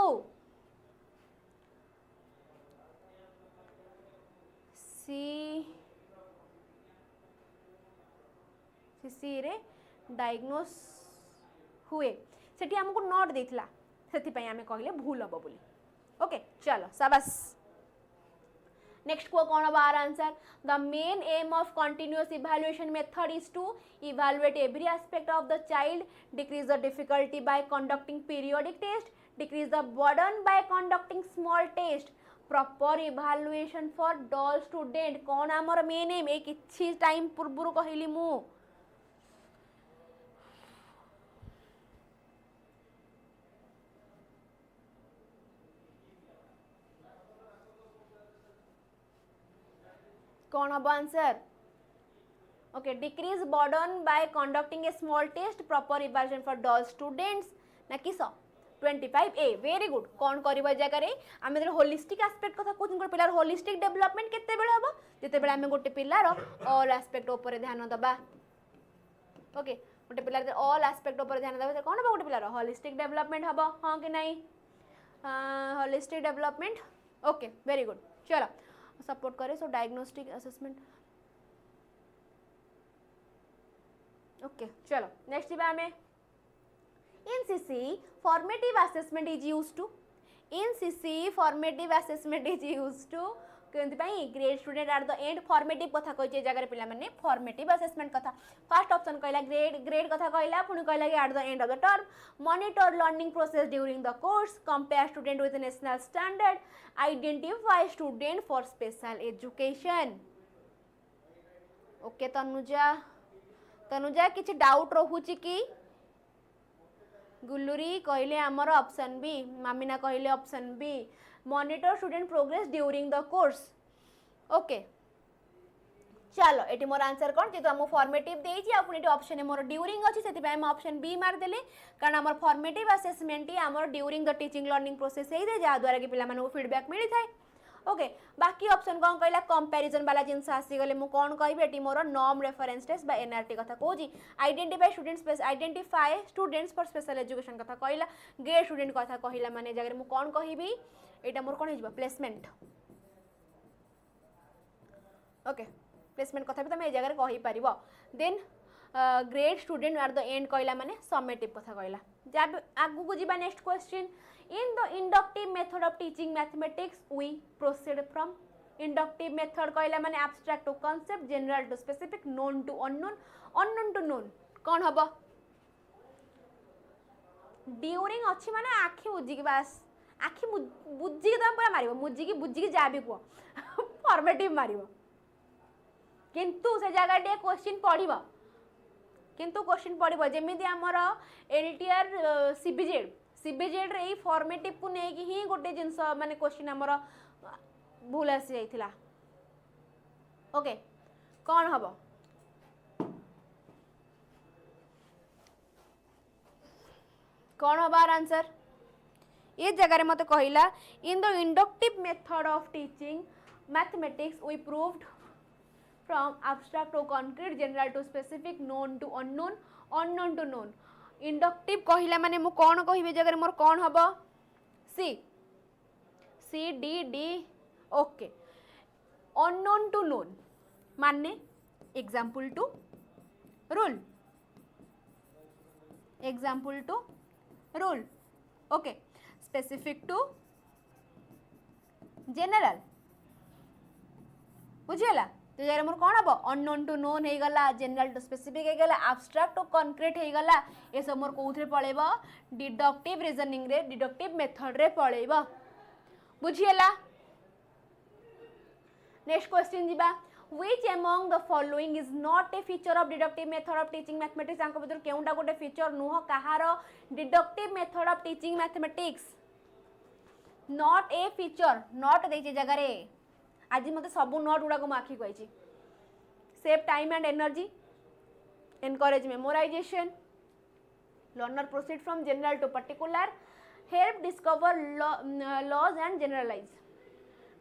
सी रे डायग्नोस हुए सेठी हमको नोट देथिला सेति पई हमें कहले भूल हबो बोली ओके चलो शाबाश नेक्स्ट को कौन अब आर answer the main aim of continuous evaluation method is to evaluate every aspect of the child decrease the difficulty by conducting periodic test decrease the burden by conducting small test proper evaluation for dull student कौन आमर main M A किछि time पूर्व कहली मु कौन हम answer okay decrease burden by conducting a small test proper evaluation for dull students ना किस 25 ए वेरी गुड कौन करबा जगह रे आमे जरे होलिस्टिक एस्पेक्ट कथा कोन को पिलार होलिस्टिक डेवलपमेंट केते बेले हबो जते बेले आमे गोटे पिलार ऑल एस्पेक्ट ऊपर ध्यान दबा ओके गोटे पिलार ऑल एस्पेक्ट ऊपर ध्यान दबा कौन हबो गोटे पिलार होलिस्टिक डेवलपमेंट हबो हां कि नहीं holistic development okay very good चलो सपोर्ट करे सो डायग्नोस्टिक असेसमेंट ओके चलो नेक्स्ट जीवा हमें in CC formative assessment is used to in CC formative assessment is used to केंति पई grade student at the and formative कथा कहचे जगह रे पिला माने फॉर्मेटिव असेसमेंट कथा फर्स्ट ऑप्शन कहला ग्रेड कथा कहला पुनी कहला कि eight the end of the term monitor learning process during the course compare student with national standard identify student for special education okay Tanuja किछि डाउट रहूची कि गुल्लुरी कहले आमर ऑप्शन बी मामिना कहले option be monitor student progress during the course okay चलो eighty मोर answer कौन जेतु हम formative देछि आ पुनी ऑप्शन मोर ड्यूरिंग अछि सेति पय हम ऑप्शन बी मार देले कारण हमर फॉर्मेटिव असेसमेंट ही हमर during the teaching learning process हे दे जा द्वारा कि पिला मानु फीडबैक मिली थाए ओके बाकी ऑप्शन कौन कहला कंपैरिजन वाला जिंस आसी गले मु कौन कहबे एटी मोर नॉर्म रेफरेंस टेस्ट बा एनआरटी कथा कहूजी identify students for special education कथा कहला ग्रेड स्टूडेंट कथा कहला माने जगह मु कौन कहबी एटा मोर कोन हिजबा प्लेसमेंट ओके प्लेसमेंट कथा भी तुम ए जगह कहि परिबो then grade student at the end कहला माने समेटिव कथा कहला जब आगु को जीबा next question in the inductive method of teaching mathematics we proceed from inductive method कहला माने abstract to concept general to specific known to unknown to known कौन हबो ड्यूरिंग अछि माने आखि बुझी के बस आखि बुझी के तुम पूरा मारिबो बुझी के जा भी को फॉर्मेटिव मारिबो किंतु से जगह डे क्वेश्चन पढिबो किंतु क्वेश्चन पढिबो जेमिति हमर एलटीआर सीबीजेड रे फॉर्मेटिव को नै कि ही गोटे जिंस माने क्वेश्चन हमर भूल आसी जाइथिला ओके कौन हबो कौन हबार आंसर ये जगह रे मते कहिला in the inductive method of teaching mathematics we proved from abstract to concrete general to specific known to unknown to known इंडक्टिव कहिला माने मु कोन कहिबे जगह मोर कोन हबो C D D okay unknown to known माने example to rule okay specific to general बुझियला तो यार मोर कोन हबो अननोन टू नोन हे गला जनरल टू स्पेसिफिक हे गला एब्स्ट्रैक्ट टू कॉन्क्रीट हे गला ए सब मोर कोउथरे पळेबो डिडक्टिव रीजनिंग रे डिडक्टिव मेथड रे पळेबो बुझियला नेक्स्ट क्वेश्चन जिबा which among the following is not a feature of deductive method of teaching mathematics आंको भीतर केउंडा गोटे फीचर नुह कहार deductive method of teaching mathematics not a feature not देछि जगह रे आज मते सब नोट गुडा को माखी कहछि save time and energy encourage memorization learner proceed from general to particular help discover laws and generalize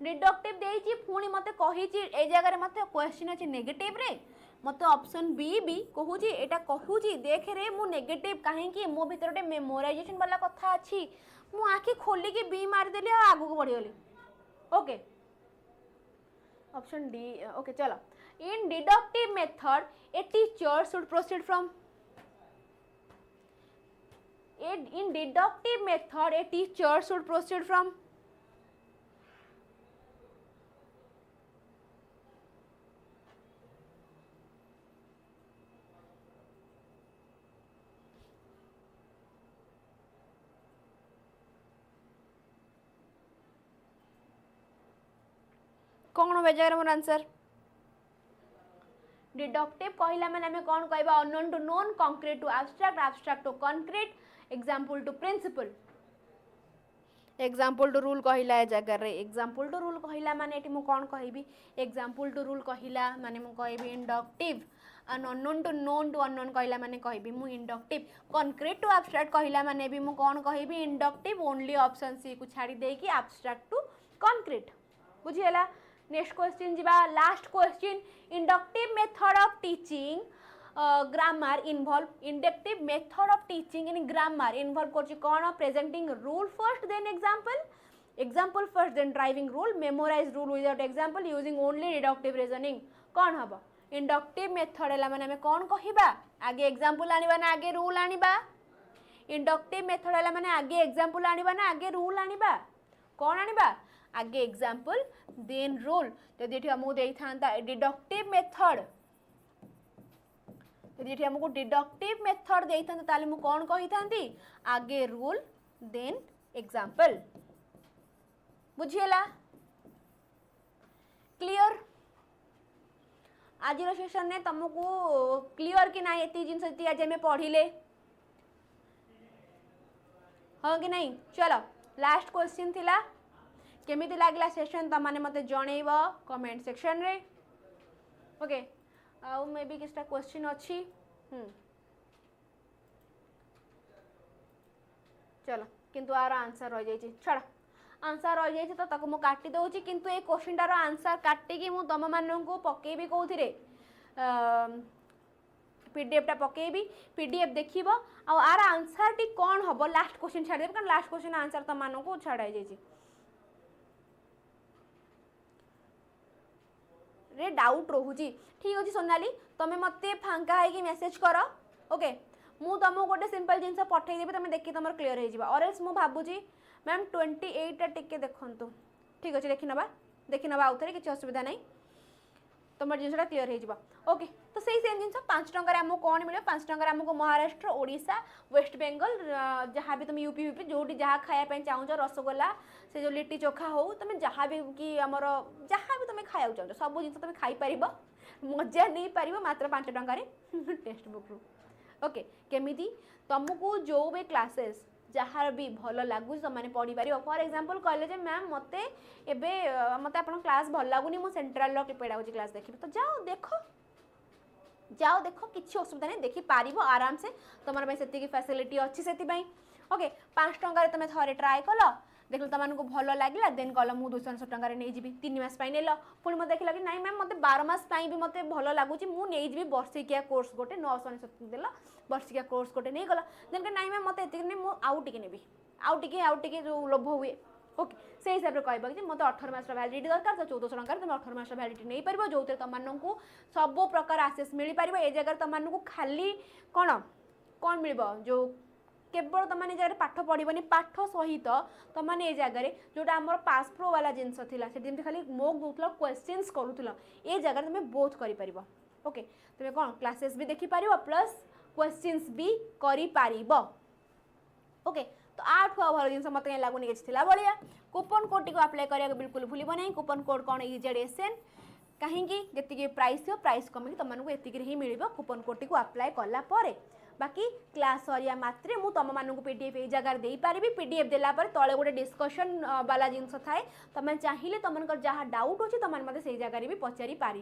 deductive देइछि पुणी मते कहिछि ए जगह रे मते क्वेश्चन अछि नेगेटिव रे मते ऑप्शन बी भी कहूछि एटा कहूछि देख रे मु नेगेटिव काहे कि मो भीतर टे मेमोराइजेशन वाला कथा अछि मु आखि खोली के बी मार देली आ आगु को बढ़ी गली ओके ऑप्शन डी ओके चलो in deductive method a teacher should proceed from in deductive method a teacher should proceed from कौन बेजार मोर आंसर डिडक्टिव कहला माने हमें कौन कहबा unknown to known concrete to abstract abstract to concrete example to principle example to rule कहला ए जगह रे एग्जांपल टू रूल कहला माने एटी मु कौन कहबी एग्जांपल टू रूल कहला माने मु कहबी inductive and unknown to unknown कहला माने कहबी मु इंडक्टिव कंक्रीट टू एब्स्ट्रैक्ट कहला माने भी मु कौन कहबी इंडक्टिव ओनली ऑप्शन सी को छाड़ी दे कि एब्स्ट्रैक्ट टू कंक्रीट बुझियला नेक्स्ट क्वेश्चन जीवा last question inductive method of teaching grammar involve inductive method of teaching in grammar involve करछि कोन presenting rule first then example first then driving rule memorize rule without example using only deductive reasoning कोन हबो inductive method हला माने हमें कोन कहिबा आगे example आनिबा ना आगे रूल आनिबा इंडक्टिव मेथड हला माने आगे एग्जांपल आनिबा ना आगे रूल आनिबा कोन आनिबा आगे एग्जांपल देन रूल जदि एठी हमहु देई थांता डिडक्टिव मेथड यदि एठी हमको डिडक्टिव मेथड देई थांता ताले मु कोन कहि थांती आगे रूल देन एग्जांपल बुझियला क्लियर आज सेशन ने तुमको क्लियर कि नहीं एती जिन सती आज हमें पढ़िले हाँ कि नहीं चलो लास्ट क्वेश्चन थिला केमिति लागला सेशन त माने मते जणैब कमेंट सेक्शन रे ओके आउ मे बी किछटा क्वेश्चन अछि चलो किंतु आर आंसर रह जाई छड़ा आंसर रह जाई तो ताको मु काटी दउची किंतु ए क्वेश्चन टार आंसर काटी कि मु तम मानन को पकेबी कोथिरे पीडीएफ टा पकेबी पीडीएफ देखिबो आ आर आंसर टी कोन हबो लास्ट क्वेश्चन छाड़ देब कारण लास्ट क्वेश्चन आंसर तम मानन को छाड़ाई जाई रे डाउट रोहुची ठीक अछि सोनाली तमे मते फांका है कि मेसेज करो ओके मु तुमको गोटे सिंपल जिनस पठै देबी तमे देखि तमर क्लियर हो जिबा और एल्स मु भाबुची मैम 28 टा टिके देखंतु ठीक अछि देखि नबा आउथरे किछ असुविधा नै तमर जिनसटा क्लियर हो जिबा ओके तो सही सेम जिनस 5 टंका रे हमको कोन मिले 5 टंका रे हमको महाराष्ट्र ओडिशा वेस्ट बेंगल जहाँ भी तुम यूपी जोटी जहाँ खाया पे चाहूच रसगोल्ला से जो लिट्टी चोखा हो तुम जहाँ भी कि आमर जहाँ भी तुम खाया चाहूच सब जिन तुम खाई पार मजा नहीं पार मात्र 5 टंका रे टेक्स्ट बुक रू ओके केमिति तुमको जो भी क्लासेस जहाँ भी भल लगुच तुमने पढ़ी पार फॉर एग्जांपल कहले जे मैम मते एबे मते आपन क्लास भल लागुनी मु सेंट्रल पेडागोजी क्लास देखिबे तो जाओ देखो किसी असुविधा नहीं देखी पारिबो आराम से तुम से फैसिलिटी अच्छी से ओके 5 टंका तुम थे ट्राए कल देख तुमको भल लगे देन कल मुझे 200 टंका नहीं जी 3 मास नेल पुणी मत देख कि नहीं मैम मत 12 मास भी मत भल लगुच मुझे वर्षिकिया कोर्स गोटे 900 देल वर्षिकिया कोर्स गोटे नहीं गला देन कि नहीं मैम मत नहीं आउ टे नेबी आउ टे जो लोभ हुए ओके से हिसाब से कहबा कि मत 18 मास वैलिडिटी दरकार तो 1400 टंका तुम 18 मास वैलिडिटी नहीं पार जो तुमको सब प्रकार आसेस मिल पार ए जगह तुमको खाली कौन मिल जो केवल तुमने जगह पाठ पढ़नी पाठ सहित तुमने जगह जोटा आम पास प्रो वाला जिनस थी खाली मोक दूसरा क्वेश्चंस करूल ए जगह तुम बोथ कर ओके तुम कौन क्लासेस भी देखिपार प्लस क्वेश्चंस भी कर ओके तो आठ भल जिन मत कहीं लगुनि कि भाया कूपन कोड टी अप्लाई करा बिल्कुल भूल ना कूपन कोड कौन 𝐁𝐸𝐴𝑆𝑁 कहीं जी प्राइस हो प्राइस कमिक तुमको एतिक ही मिल कूपन कोड टी अप्लाई कलापर बाकी क्लास सरिया मात्रे मु तुम मानक पीडीएफ ये जगह दे पारि पीडीएफ देला पर तले गोटे डिस्कशन वाला जिनस थाए तुम चाहिए तुम जहाँ डाउट अच्छे तुम मत से जगह भी पचारि पार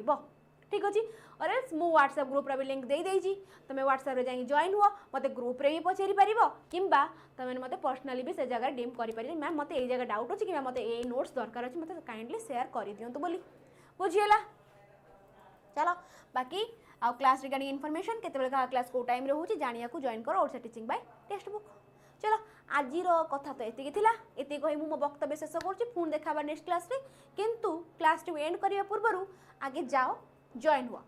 ठीक अच्छे और एल्स मु व्हाट्सएप ग्रुप रे भी लिंक दे देइजी तमे व्हाट्सएप रे जाई जॉइन हुआ मते ग्रुप रे भी पचारि परिबो किंबा तमे मते पर्सनली भी से जगह डीम करि परिबो मैम मते ए जगह डाउट अछि कि मैम मते ए नोट्स दरकार अछि मते काइंडली शेयर करि दियंतु बोली बुझियला चलो बाकी आउ क्लास रिगार्डिंग इनफॉरमेशन केते का क्लास को टाइम रे होची जानिया को जॉइन करो और टीचिंग बाय टेक्स्ट बुक चलो आज कथा तो एति थिला एति कहि मु मो वक्तव्य शेष करछि पुन देखाबा नेक्स्ट क्लास रे किंतु क्लास टू एंड करिया पूर्वरु आगे जाओ जॉइन हुआ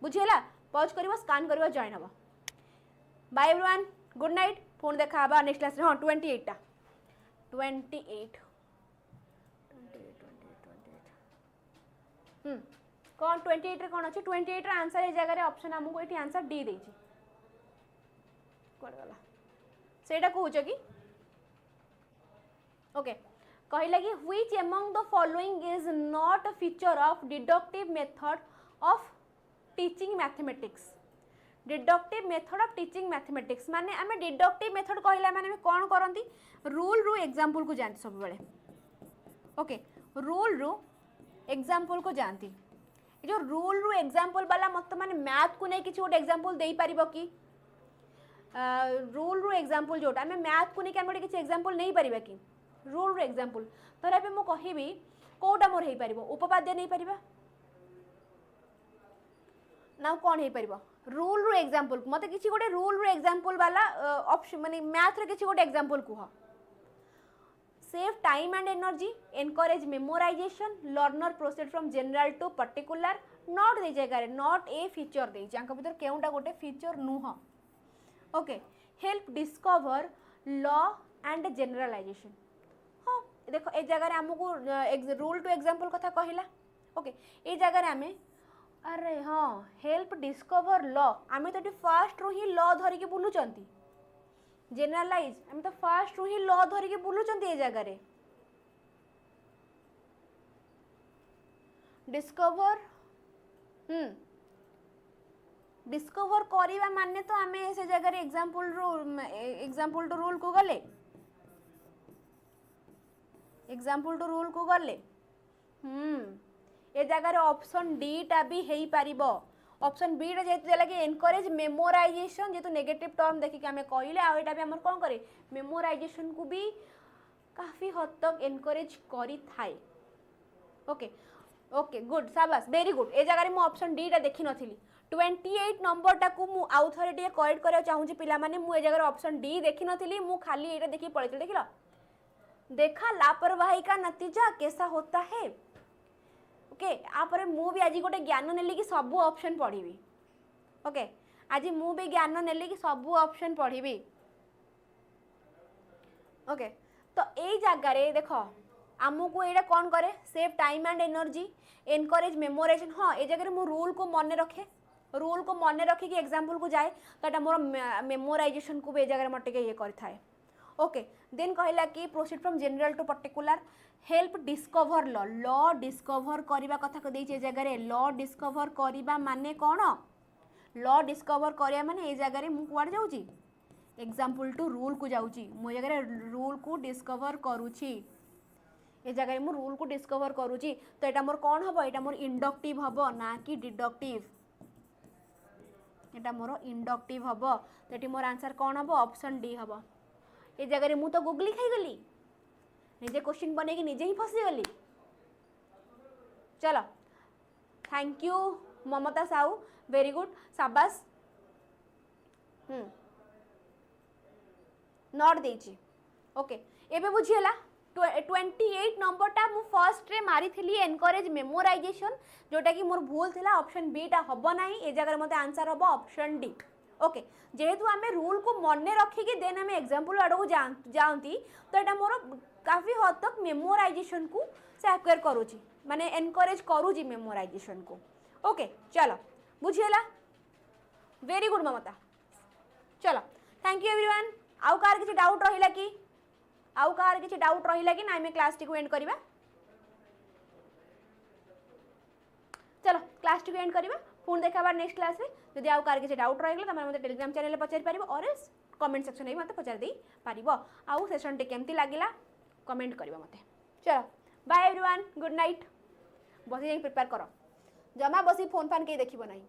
बुझियला पॉज करिवो स्कैन करिवो जॉइन हबो बाय एवरीवन गुड नाइट पुन देखाबा नेक्स्ट क्लास रे हां 28 टा 28 कौन 28 रे कौन अच्छे 28 रे आंसर ए जगह रे ऑप्शन हमको एठी आंसर डी देछि कोड वाला सेटा कहूछ कि ओके कहला कि which among the following is not a feature of deductive method of teaching mathematics deductive method of teaching mathematics माने आमे डिडक्टिव मेथड कहला माने कोन करंती रूल रू एग्जांपल को जानती सब बेले ओके रूल रू एग्जांपल को जानती जो रूल रू एग्जांपल वाला मत माने मैथ को नहीं किछि गोटे एग्जांपल देई परिबो कि रूल रू एग्जांपल जोटा आमे मैथ को नहीं कि किछि एग्जांपल नहीं परिबा कि रूल रू एग्जांपल तोरा पे मो कहिबी कोटा मोर हेई परिबो उपपाद्य नहीं परिबा ना कौन हेई परिबो रूल रू एग्जांपल मते किछि गोटे रूल रू एग्जांपल वाला ऑप्शन माने मैथ रे किछि गोटे example Kuh save time and energy encourage memorization learner proceed from general to particular not दे जगह not a feature दे जांका भीतर केउंटा गोटे feature नुह okay help discover law and generalization हां देखो ए जगह हमको रूल टू एग्जांपल कथा कहिला ओके ए जगह आमे अरे हां help discover law आमे तो फर्स्ट रो ही लॉ धरि के बुलु चंती जनरलाइज हम तो फर्स्ट रू ही लॉ धरि के बुलुचंती ए जगह रे डिस्कवर डिस्कवर करिवा माने तो हमें से जगह रे एग्जांपल टू रूल को गले एग्जांपल टू रूल को गले ए जगह रे ऑप्शन डी टा भी हेई परिबो ऑप्शन बी रे जेतु देला कि एनकरेज मेमोराइजेशन जेतु नेगेटिव टर्म देखि कि हमें कहले आ एटा भी हमर कोन करे मेमोराइजेशन को भी काफी हद तक एनकरेज करी थाए ओके ओके गुड शाबाश वेरी गुड ए जगह रे मु ऑप्शन डी टा देखि नथिली 28 नंबर टा को मु आउ थरे डी करेक्ट करे चाहू छी पिला माने मु ए जगह रे ऑप्शन डी देखि नथिली मु खाली एटा देखि पळित देखिलो देखा लापरवाही का नतीजा कैसा होता है ओके आपर मु भी आज गोटे ज्ञान नेली कि सब ऑप्शन पढ़ी ओके आज मु भी ज्ञान नेली कि सब ऑप्शन पढ़ी ओके तो यही जगह रे देखो आमको ये कौन करे save time and energy encourage memorisation हाँ ये जगह मु रूल को मन रखे रूल को मन रखिक एग्जांपल को जाए तो ये मोर मेमोराइजेशन को भी जगह मोटे ये करें ओके देन कहला कि proceed from general to particular help discover law law discover करबा कथा को देई जगह रे लॉ डिस्कवर करबा माने कौन लॉ डिस्कवर करिया माने ए जगह रे मु कुआड जाउची एग्जांपल टू रूल को जाउची मो जगह रे रूल को डिस्कवर करूची ए जगह रे मु रूल को डिस्कवर करूची तो एटा मोर कौन हबो एटा मोर इंडक्टिव हबो ना कि डिडक्टिव एटा मोर इंडक्टिव हबो तो एटी मोर आंसर कौन हबो ऑप्शन डी हबो ए जगह रे मु तो गुगली खाई गली निजे क्वेश्चन बने कि निजे ही फसी गली चलो thank you Mamata Sahu very good शाबाश नॉट देची ओके एबे बुझियला 28 नंबर टा मु फर्स्ट रे मारी थिली एनकरेज मेमोराइजेशन जोटा कि मोर भूल थिला ऑप्शन बी टा हबो नाही ए जगह मते आंसर हबो ऑप्शन डी ओके जेहेतु आमे रूल को मने रखी कि देन आमे एग्जांपल आडो जानती तो एटा मोर काफी हद तक मेमोराइजेशन को से एक्वायर करूची माने एनकरेज करूची मेमोराइजेशन को ओके चलो बुझियला वेरी गुड ममता चलो थैंक यू एवरीवन आउ कार किछि डाउट रहिला कि आउ कार किछि डाउट रहिला कि ना आमे क्लास टी को एंड करिबा चलो क्लास टी को एंड करिबा पुन देखाबा नेक्स्ट क्लास रे जदि आउ कार किछि डाउट रहिला त मते टेलीग्राम चैनल पे पचारि परिबो और एल्स कमेंट सेक्शन रे मते पचारि देई परिबो आउ सेशन टे केमती लागिला कमेंट करिबा मते चलो बाय एवरीवन गुड नाइट बसे जाई प्रिपेयर करो जमा बसी फोन फान के देखिबो नहीं।